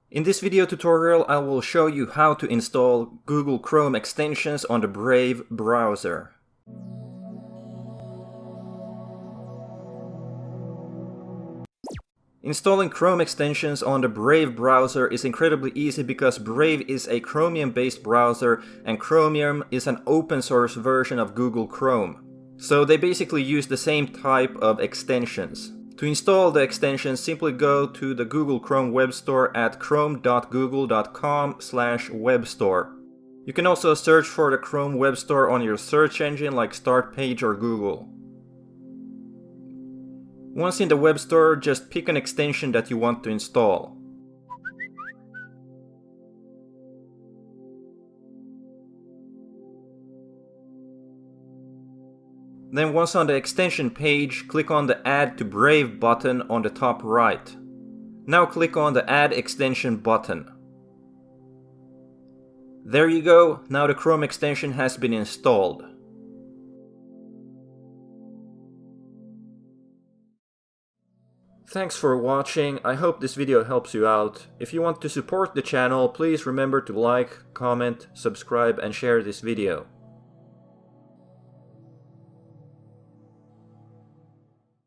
In this video tutorial, I will show you how to install Google Chrome extensions on the Brave browser. Installing Chrome extensions on the Brave browser is incredibly easy because Brave is a Chromium-based browser and Chromium is an open source version of Google Chrome. So they basically use the same type of extensions. To install the extensions, simply go to the Google Chrome web store at chrome.google.com/webstore. You can also search for the Chrome web store on your search engine like Startpage or Google. Once in the web store, just pick an extension that you want to install. Then once on the extension page, click on the Add to Brave button on the top right. Now click on the Add Extension button. There you go, now the Chrome extension has been installed. Thanks for watching, I hope this video helps you out. If you want to support the channel, please remember to like, comment, subscribe and share this video.